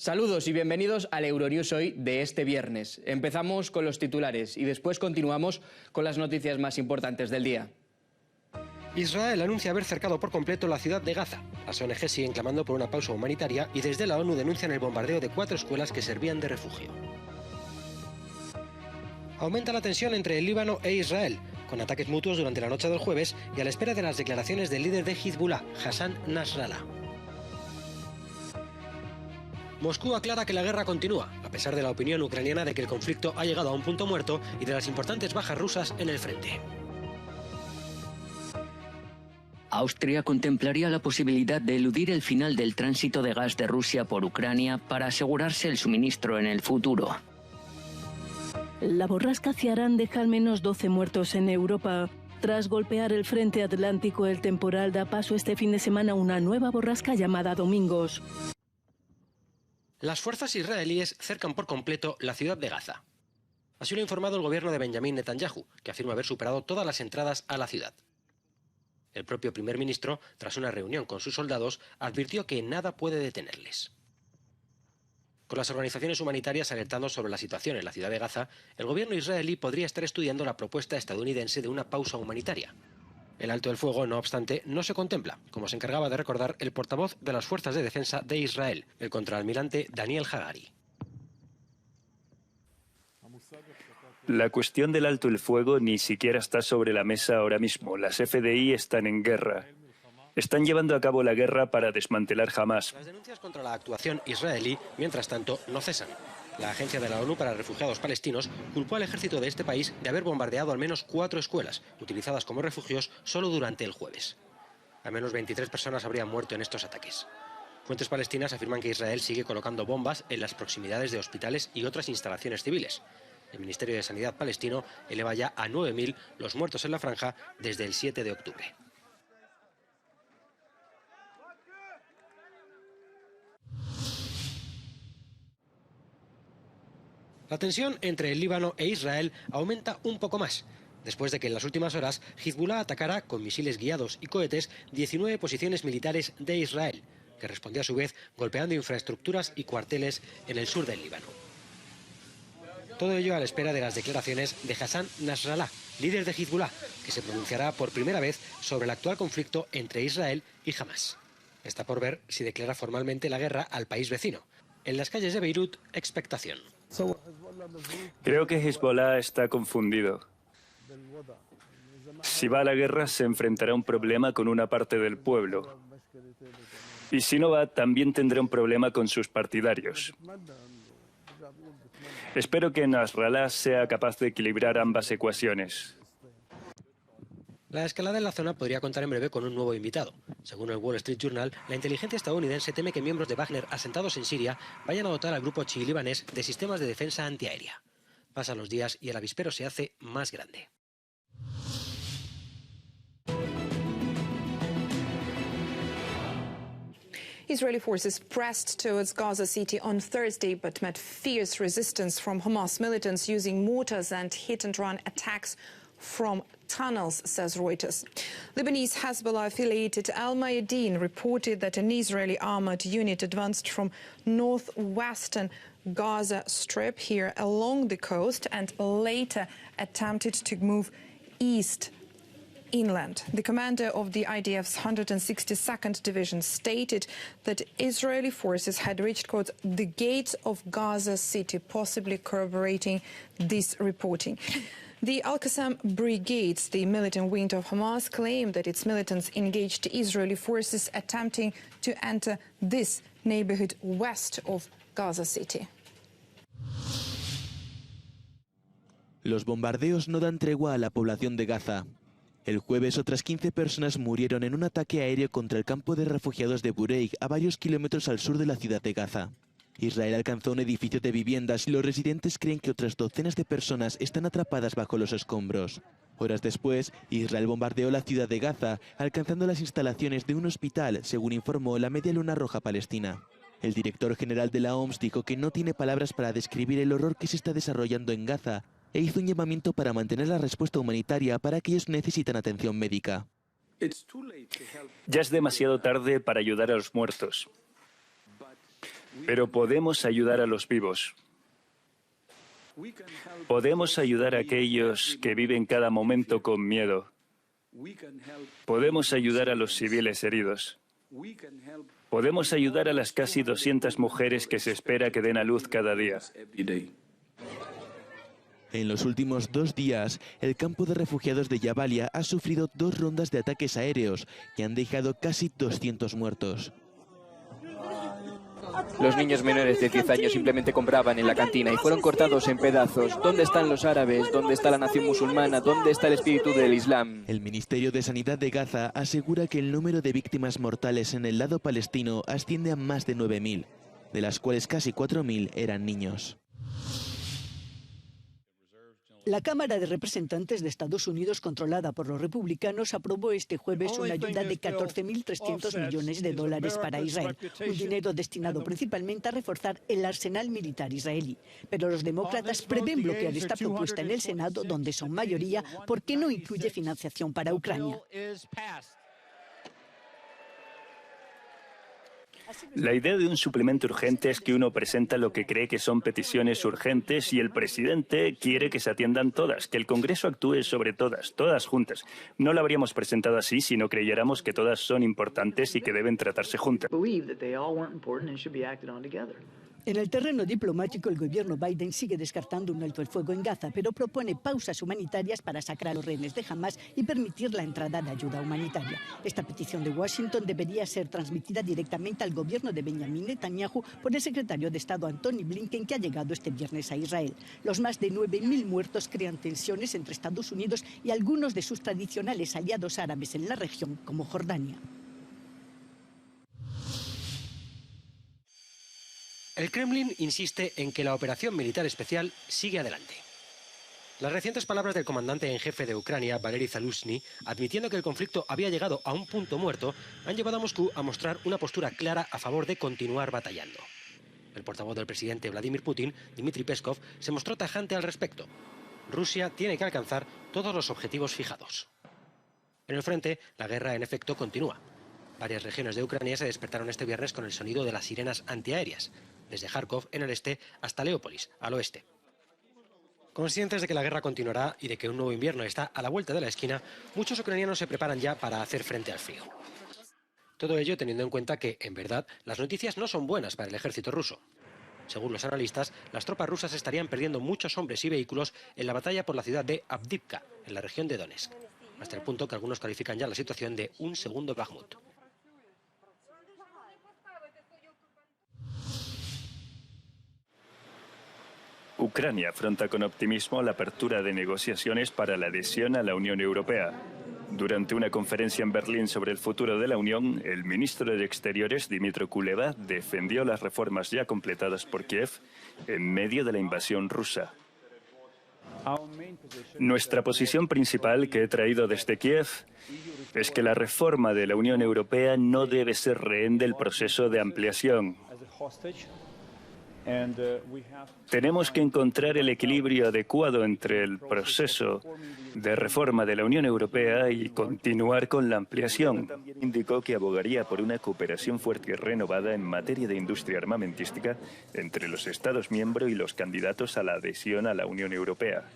Saludos y bienvenidos al Euronews Hoy de este viernes. Empezamos con los titulares y después continuamos con las noticias más importantes del día. Israel anuncia haber cercado por completo la ciudad de Gaza. Las ONG siguen clamando por una pausa humanitaria y desde la ONU denuncian el bombardeo de 4 escuelas que servían de refugio. Aumenta la tensión entre el Líbano e Israel, con ataques mutuos durante la noche del jueves y a la espera de las declaraciones del líder de Hezbollah, Hassan Nasrallah. Moscú aclara que la guerra continúa, a pesar de la opinión ucraniana de que el conflicto ha llegado a un punto muerto y de las importantes bajas rusas en el frente. Austria contemplaría la posibilidad de eludir el final del tránsito de gas de Rusia por Ucrania para asegurarse el suministro en el futuro. La borrasca Ciarán deja al menos 12 muertos en Europa. Tras golpear el frente atlántico, el temporal da paso este fin de semana a una nueva borrasca llamada Domingos. Las fuerzas israelíes cercan por completo la ciudad de Gaza. Así lo ha informado el gobierno de Benjamín Netanyahu, que afirma haber superado todas las entradas a la ciudad. El propio primer ministro, tras una reunión con sus soldados, advirtió que nada puede detenerles. Con las organizaciones humanitarias alertando sobre la situación en la ciudad de Gaza, el gobierno israelí podría estar estudiando la propuesta estadounidense de una pausa humanitaria. El alto el fuego, no obstante, no se contempla, como se encargaba de recordar el portavoz de las Fuerzas de Defensa de Israel, el contraalmirante Daniel Hagari. La cuestión del alto el fuego ni siquiera está sobre la mesa ahora mismo. Las FDI están en guerra. Están llevando a cabo la guerra para desmantelar Hamás. Las denuncias contra la actuación israelí, mientras tanto, no cesan. La Agencia de la ONU para Refugiados Palestinos culpó al ejército de este país de haber bombardeado al menos 4 escuelas, utilizadas como refugios solo durante el jueves. Al menos 23 personas habrían muerto en estos ataques. Fuentes palestinas afirman que Israel sigue colocando bombas en las proximidades de hospitales y otras instalaciones civiles. El Ministerio de Sanidad palestino eleva ya a 9.000 los muertos en la franja desde el 7 de octubre. La tensión entre el Líbano e Israel aumenta un poco más, después de que en las últimas horas Hezbollah atacara con misiles guiados y cohetes 19 posiciones militares de Israel, que respondió a su vez golpeando infraestructuras y cuarteles en el sur del Líbano. Todo ello a la espera de las declaraciones de Hassan Nasrallah, líder de Hezbollah, que se pronunciará por primera vez sobre el actual conflicto entre Israel y Hamás. Está por ver si declara formalmente la guerra al país vecino. En las calles de Beirut, expectación. Creo que Hezbollah está confundido. Si va a la guerra, se enfrentará a un problema con una parte del pueblo. Y si no va, también tendrá un problema con sus partidarios. Espero que Nasrallah sea capaz de equilibrar ambas ecuaciones. La escalada en la zona podría contar en breve con un nuevo invitado. Según el Wall Street Journal, la inteligencia estadounidense teme que miembros de Wagner asentados en Siria vayan a dotar al grupo chií libanés de sistemas de defensa antiaérea. Pasan los días y el avispero se hace más grande. Israeli forces pressed towards Gaza City on Thursday but met fierce resistance from Hamas militants using mortars and hit-and-run attacks from tunnels, says Reuters. Lebanese Hezbollah-affiliated Al Mayadeen reported that an Israeli armored unit advanced from northwestern Gaza Strip here along the coast and later attempted to move east inland. The commander of the IDF's 162nd Division stated that Israeli forces had reached, quote, the gates of Gaza City, possibly corroborating this reporting. The Al-Qassam Brigades, the militant wing of Hamas, claimed that its militants engaged Israeli forces attempting to enter this neighborhood west of Gaza City. Los bombardeos no dan tregua a la población de Gaza. El jueves otras 15 personas murieron en un ataque aéreo contra el campo de refugiados de Bureik, a varios kilómetros al sur de la ciudad de Gaza. Israel alcanzó un edificio de viviendas y los residentes creen que otras docenas de personas están atrapadas bajo los escombros. Horas después, Israel bombardeó la ciudad de Gaza, alcanzando las instalaciones de un hospital, según informó la Media Luna Roja Palestina. El director general de la OMS dijo que no tiene palabras para describir el horror que se está desarrollando en Gaza e hizo un llamamiento para mantener la respuesta humanitaria para aquellos que necesitan atención médica. Ya es demasiado tarde para ayudar a los muertos. Pero podemos ayudar a los vivos. Podemos ayudar a aquellos que viven cada momento con miedo. Podemos ayudar a los civiles heridos. Podemos ayudar a las casi 200 mujeres que se espera que den a luz cada día. En los últimos 2 días, el campo de refugiados de Jabalia ha sufrido 2 rondas de ataques aéreos que han dejado casi 200 muertos. Los niños menores de 10 años simplemente compraban en la cantina y fueron cortados en pedazos. ¿Dónde están los árabes? ¿Dónde está la nación musulmana? ¿Dónde está el espíritu del Islam? El Ministerio de Sanidad de Gaza asegura que el número de víctimas mortales en el lado palestino asciende a más de 9.000, de las cuales casi 4.000 eran niños. La Cámara de Representantes de Estados Unidos, controlada por los republicanos, aprobó este jueves una ayuda de 14.300 millones de dólares para Israel, un dinero destinado principalmente a reforzar el arsenal militar israelí. Pero los demócratas prevén bloquear esta propuesta en el Senado, donde son mayoría, porque no incluye financiación para Ucrania. La idea de un suplemento urgente es que uno presenta lo que cree que son peticiones urgentes y el presidente quiere que se atiendan todas, que el Congreso actúe sobre todas, todas juntas. No lo habríamos presentado así si no creyéramos que todas son importantes y que deben tratarse juntas. En el terreno diplomático, el gobierno Biden sigue descartando un alto el fuego en Gaza, pero propone pausas humanitarias para sacar a los rehenes de Hamás y permitir la entrada de ayuda humanitaria. Esta petición de Washington debería ser transmitida directamente al gobierno de Benjamin Netanyahu por el secretario de Estado Antony Blinken, que ha llegado este viernes a Israel. Los más de 9.000 muertos crean tensiones entre Estados Unidos y algunos de sus tradicionales aliados árabes en la región, como Jordania. El Kremlin insiste en que la operación militar especial sigue adelante. Las recientes palabras del comandante en jefe de Ucrania, Valery Zaluzhny, admitiendo que el conflicto había llegado a un punto muerto, han llevado a Moscú a mostrar una postura clara a favor de continuar batallando. El portavoz del presidente Vladimir Putin, Dmitry Peskov, se mostró tajante al respecto. Rusia tiene que alcanzar todos los objetivos fijados. En el frente, la guerra en efecto continúa. Varias regiones de Ucrania se despertaron este viernes con el sonido de las sirenas antiaéreas, desde Kharkov en el este hasta Leópolis, al oeste. Conscientes de que la guerra continuará y de que un nuevo invierno está a la vuelta de la esquina, muchos ucranianos se preparan ya para hacer frente al frío. Todo ello teniendo en cuenta que, en verdad, las noticias no son buenas para el ejército ruso. Según los analistas, las tropas rusas estarían perdiendo muchos hombres y vehículos en la batalla por la ciudad de Avdiivka, en la región de Donetsk, hasta el punto que algunos califican ya la situación de un segundo Bakhmut. Ucrania afronta con optimismo la apertura de negociaciones para la adhesión a la Unión Europea. Durante una conferencia en Berlín sobre el futuro de la Unión, el ministro de Exteriores, Dmytro Kuleba, defendió las reformas ya completadas por Kiev en medio de la invasión rusa. Nuestra posición principal que he traído desde Kiev es que la reforma de la Unión Europea no debe ser rehén del proceso de ampliación. Tenemos que encontrar el equilibrio adecuado entre el proceso de reforma de la Unión Europea y continuar con la ampliación. También indicó que abogaría por una cooperación fuerte y renovada en materia de industria armamentística entre los Estados miembros y los candidatos a la adhesión a la Unión Europea.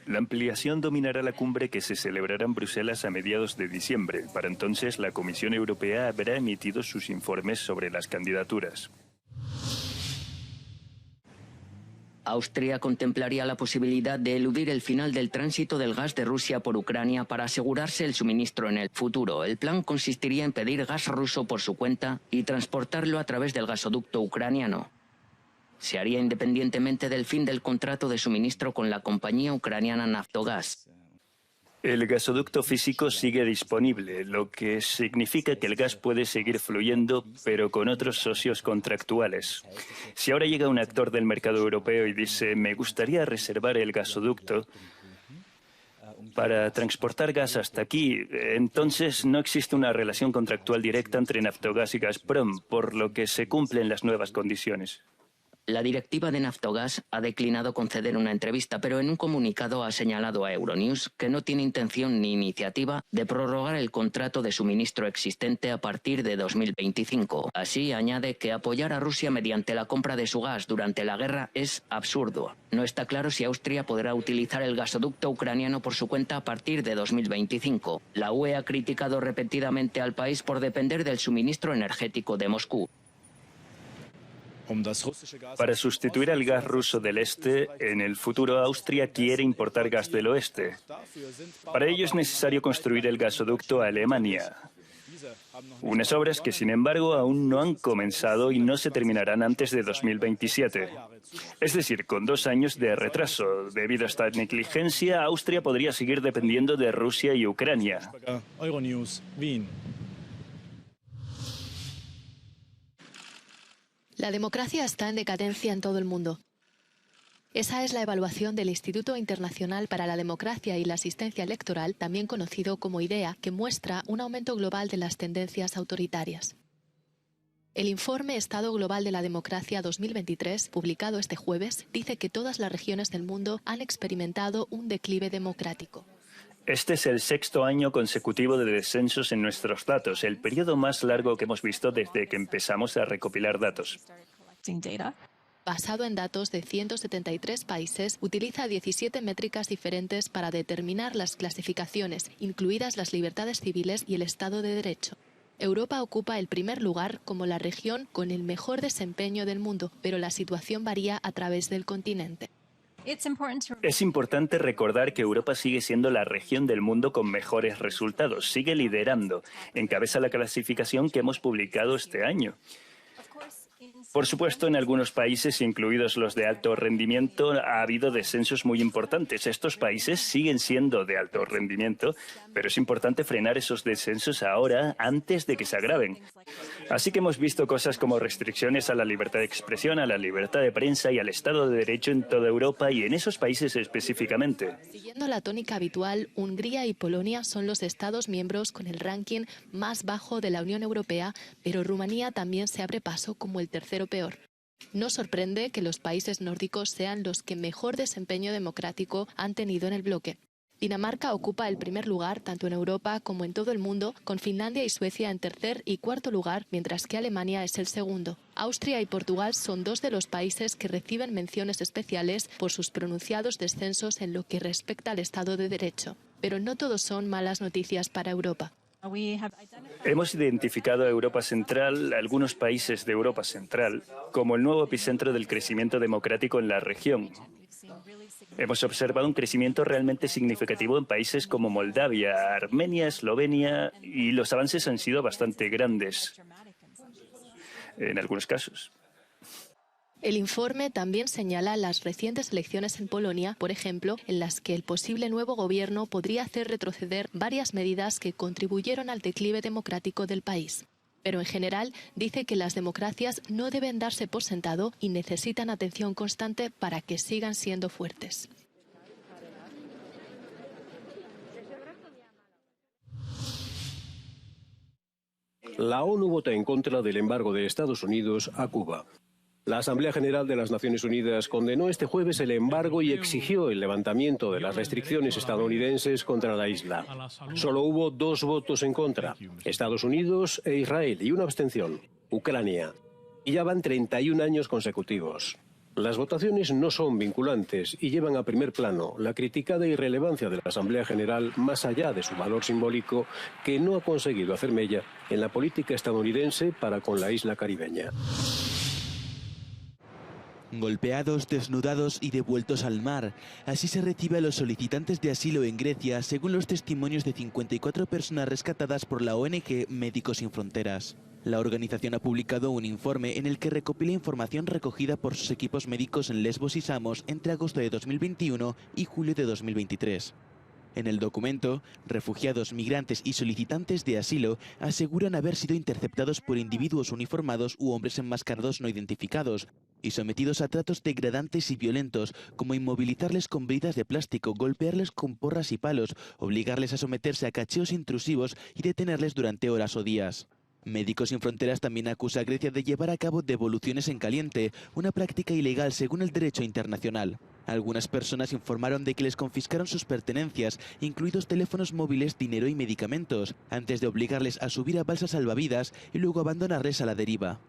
La ampliación dominará la cumbre que se celebrará en Bruselas a mediados de diciembre. Para entonces, la Comisión Europea habrá emitido sus informes sobre las candidaturas. Austria contemplaría la posibilidad de eludir el final del tránsito del gas de Rusia por Ucrania para asegurarse el suministro en el futuro. El plan consistiría en pedir gas ruso por su cuenta y transportarlo a través del gasoducto ucraniano. Se haría independientemente del fin del contrato de suministro con la compañía ucraniana Naftogaz. El gasoducto físico sigue disponible, lo que significa que el gas puede seguir fluyendo, pero con otros socios contractuales. Si ahora llega un actor del mercado europeo y dice, me gustaría reservar el gasoducto para transportar gas hasta aquí, entonces no existe una relación contractual directa entre Naftogaz y Gazprom, por lo que se cumplen las nuevas condiciones. La directiva de Naftogaz ha declinado conceder una entrevista, pero en un comunicado ha señalado a Euronews que no tiene intención ni iniciativa de prorrogar el contrato de suministro existente a partir de 2025. Así, añade que apoyar a Rusia mediante la compra de su gas durante la guerra es absurdo. No está claro si Austria podrá utilizar el gasoducto ucraniano por su cuenta a partir de 2025. La UE ha criticado repetidamente al país por depender del suministro energético de Moscú. Para sustituir al gas ruso del este, en el futuro Austria quiere importar gas del oeste. Para ello es necesario construir el gasoducto a Alemania. Unas obras que, sin embargo, aún no han comenzado y no se terminarán antes de 2027. Es decir, con 2 años de retraso. Debido a esta negligencia, Austria podría seguir dependiendo de Rusia y Ucrania. La democracia está en decadencia en todo el mundo. Esa es la evaluación del Instituto Internacional para la Democracia y la Asistencia Electoral, también conocido como IDEA, que muestra un aumento global de las tendencias autoritarias. El informe Estado Global de la Democracia 2023, publicado este jueves, dice que todas las regiones del mundo han experimentado un declive democrático. Este es el 6º año consecutivo de descensos en nuestros datos, el periodo más largo que hemos visto desde que empezamos a recopilar datos. Basado en datos de 173 países, utiliza 17 métricas diferentes para determinar las clasificaciones, incluidas las libertades civiles y el Estado de Derecho. Europa ocupa el primer lugar como la región con el mejor desempeño del mundo, pero la situación varía a través del continente. Es importante recordar que Europa sigue siendo la región del mundo con mejores resultados, sigue liderando, encabeza la clasificación que hemos publicado este año. Por supuesto, en algunos países, incluidos los de alto rendimiento, ha habido descensos muy importantes. Estos países siguen siendo de alto rendimiento, pero es importante frenar esos descensos ahora, antes de que se agraven. Así que hemos visto cosas como restricciones a la libertad de expresión, a la libertad de prensa y al Estado de Derecho en toda Europa y en esos países específicamente. Siguiendo la tónica habitual, Hungría y Polonia son los Estados miembros con el ranking más bajo de la Unión Europea, pero Rumanía también se abre paso como el tercero peor. No sorprende que los países nórdicos sean los que mejor desempeño democrático han tenido en el bloque. Dinamarca ocupa el primer lugar tanto en Europa como en todo el mundo, con Finlandia y Suecia en tercer y cuarto lugar, mientras que Alemania es el segundo. Austria y Portugal son 2 de los países que reciben menciones especiales por sus pronunciados descensos en lo que respecta al Estado de Derecho. Pero no todos son malas noticias para Europa. Hemos identificado a Europa Central, algunos países de Europa Central, como el nuevo epicentro del crecimiento democrático en la región. Hemos observado un crecimiento realmente significativo en países como Moldavia, Armenia, Eslovenia, y los avances han sido bastante grandes en algunos casos. El informe también señala las recientes elecciones en Polonia, por ejemplo, en las que el posible nuevo gobierno podría hacer retroceder varias medidas que contribuyeron al declive democrático del país. Pero en general dice que las democracias no deben darse por sentado y necesitan atención constante para que sigan siendo fuertes. La ONU vota en contra del embargo de Estados Unidos a Cuba. La Asamblea General de las Naciones Unidas condenó este jueves el embargo y exigió el levantamiento de las restricciones estadounidenses contra la isla. Solo hubo 2 votos en contra, Estados Unidos e Israel, y una abstención, Ucrania. Y ya van 31 años consecutivos. Las votaciones no son vinculantes y llevan a primer plano la criticada irrelevancia de la Asamblea General más allá de su valor simbólico, que no ha conseguido hacer mella en la política estadounidense para con la isla caribeña. Golpeados, desnudados y devueltos al mar. Así se recibe a los solicitantes de asilo en Grecia, según los testimonios de 54 personas rescatadas por la ONG Médicos Sin Fronteras. La organización ha publicado un informe en el que recopila información recogida por sus equipos médicos en Lesbos y Samos entre agosto de 2021 y julio de 2023. En el documento, refugiados, migrantes y solicitantes de asilo aseguran haber sido interceptados por individuos uniformados u hombres enmascarados no identificados y sometidos a tratos degradantes y violentos, como inmovilizarles con bridas de plástico, golpearles con porras y palos, obligarles a someterse a cacheos intrusivos y detenerles durante horas o días. Médicos Sin Fronteras también acusa a Grecia de llevar a cabo devoluciones en caliente, una práctica ilegal según el derecho internacional. Algunas personas informaron de que les confiscaron sus pertenencias, incluidos teléfonos móviles, dinero y medicamentos, antes de obligarles a subir a balsas salvavidas y luego abandonarles a la deriva.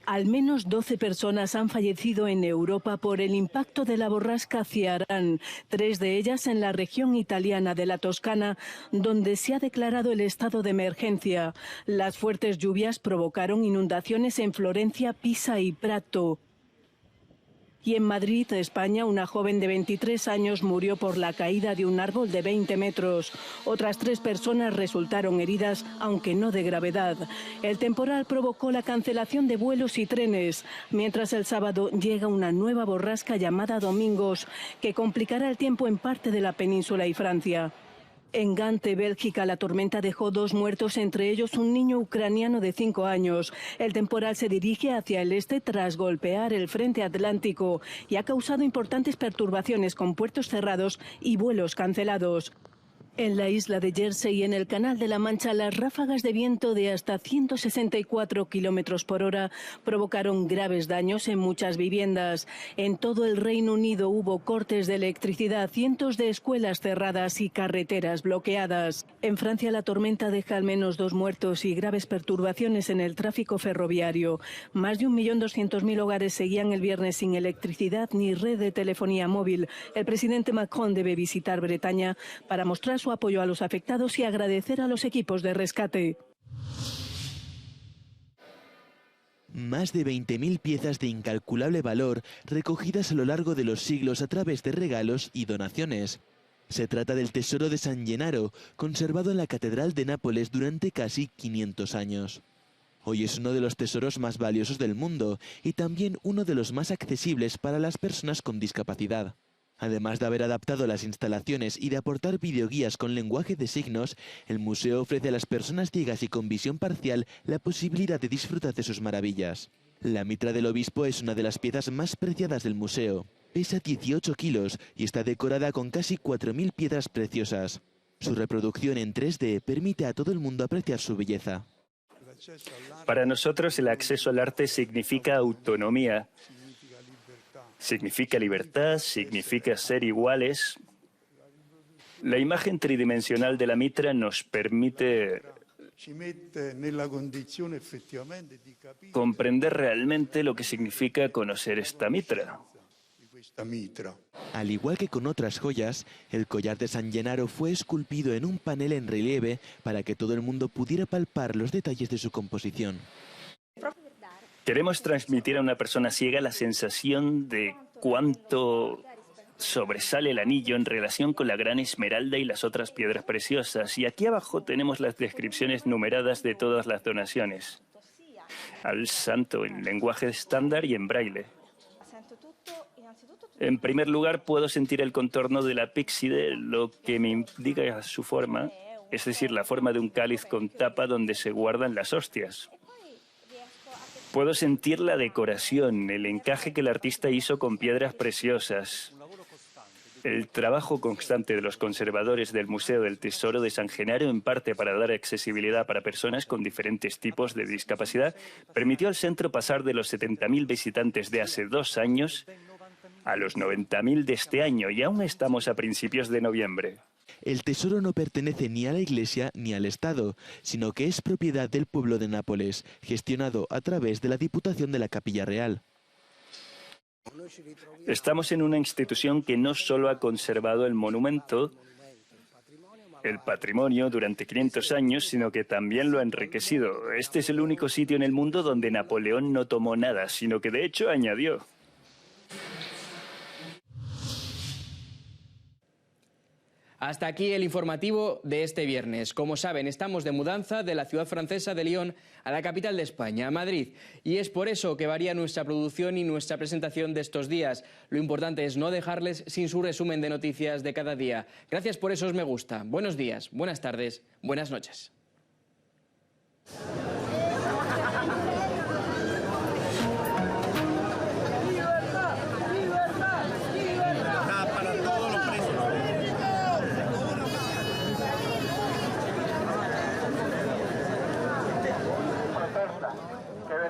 Al menos 12 personas han fallecido en Europa por el impacto de la borrasca Ciarán, 3 de ellas en la región italiana de la Toscana, donde se ha declarado el estado de emergencia. Las fuertes lluvias provocaron inundaciones en Florencia, Pisa y Prato. Y en Madrid, España, una joven de 23 años murió por la caída de un árbol de 20 metros. Otras 3 personas resultaron heridas, aunque no de gravedad. El temporal provocó la cancelación de vuelos y trenes, mientras el sábado llega una nueva borrasca llamada Domingos, que complicará el tiempo en parte de la península y Francia. En Gante, Bélgica, la tormenta dejó 2 muertos, entre ellos un niño ucraniano de 5 años. El temporal se dirige hacia el este tras golpear el frente atlántico y ha causado importantes perturbaciones con puertos cerrados y vuelos cancelados. En la isla de Jersey y en el Canal de la Mancha, las ráfagas de viento de hasta 164 kilómetros por hora provocaron graves daños en muchas viviendas. En todo el Reino Unido hubo cortes de electricidad, cientos de escuelas cerradas y carreteras bloqueadas. En Francia, la tormenta deja al menos 2 muertos y graves perturbaciones en el tráfico ferroviario. Más de 1.200.000 hogares seguían el viernes sin electricidad ni red de telefonía móvil. El presidente Macron debe visitar Bretaña para mostrar su apoyo a los afectados y agradecer a los equipos de rescate. Más de 20.000 piezas de incalculable valor recogidas a lo largo de los siglos a través de regalos y donaciones. Se trata del tesoro de San Gennaro, conservado en la Catedral de Nápoles durante casi 500 años. Hoy es uno de los tesoros más valiosos del mundo y también uno de los más accesibles para las personas con discapacidad. Además de haber adaptado las instalaciones y de aportar videoguías con lenguaje de signos, el museo ofrece a las personas ciegas y con visión parcial la posibilidad de disfrutar de sus maravillas. La mitra del obispo es una de las piezas más preciadas del museo. Pesa 18 kilos y está decorada con casi 4.000 piedras preciosas. Su reproducción en 3D permite a todo el mundo apreciar su belleza. Para nosotros el acceso al arte significa autonomía. Significa libertad, significa ser iguales. La imagen tridimensional de la mitra nos permite comprender realmente lo que significa conocer esta mitra. Al igual que con otras joyas, el collar de San Gennaro fue esculpido en un panel en relieve para que todo el mundo pudiera palpar los detalles de su composición. Queremos transmitir a una persona ciega la sensación de cuánto sobresale el anillo en relación con la gran esmeralda y las otras piedras preciosas. Y aquí abajo tenemos las descripciones numeradas de todas las donaciones. Al santo en lenguaje estándar y en braille. En primer lugar, puedo sentir el contorno de la píxide, lo que me indica su forma, es decir, la forma de un cáliz con tapa donde se guardan las hostias. Puedo sentir la decoración, el encaje que el artista hizo con piedras preciosas. El trabajo constante de los conservadores del Museo del Tesoro de San Gennaro, en parte para dar accesibilidad para personas con diferentes tipos de discapacidad, permitió al centro pasar de los 70.000 visitantes de hace 2 años a los 90.000 de este año, y aún estamos a principios de noviembre. El tesoro no pertenece ni a la Iglesia ni al Estado, sino que es propiedad del pueblo de Nápoles, gestionado a través de la Diputación de la Capilla Real. Estamos en una institución que no solo ha conservado el monumento, el patrimonio durante 500 años, sino que también lo ha enriquecido. Este es el único sitio en el mundo donde Napoleón no tomó nada, sino que de hecho añadió. Hasta aquí el informativo de este viernes. Como saben, estamos de mudanza de la ciudad francesa de Lyon a la capital de España, a Madrid. Y es por eso que varía nuestra producción y nuestra presentación de estos días. Lo importante es no dejarles sin su resumen de noticias de cada día. Gracias por esos me gusta. Buenos días, buenas tardes, buenas noches.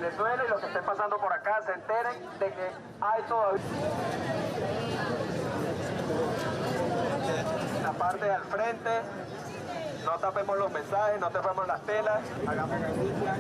Venezuela y los que estén pasando por acá se enteren de que hay todavía la parte de al frente. No tapemos los mensajes, no tapemos las telas, hagamos ganancia.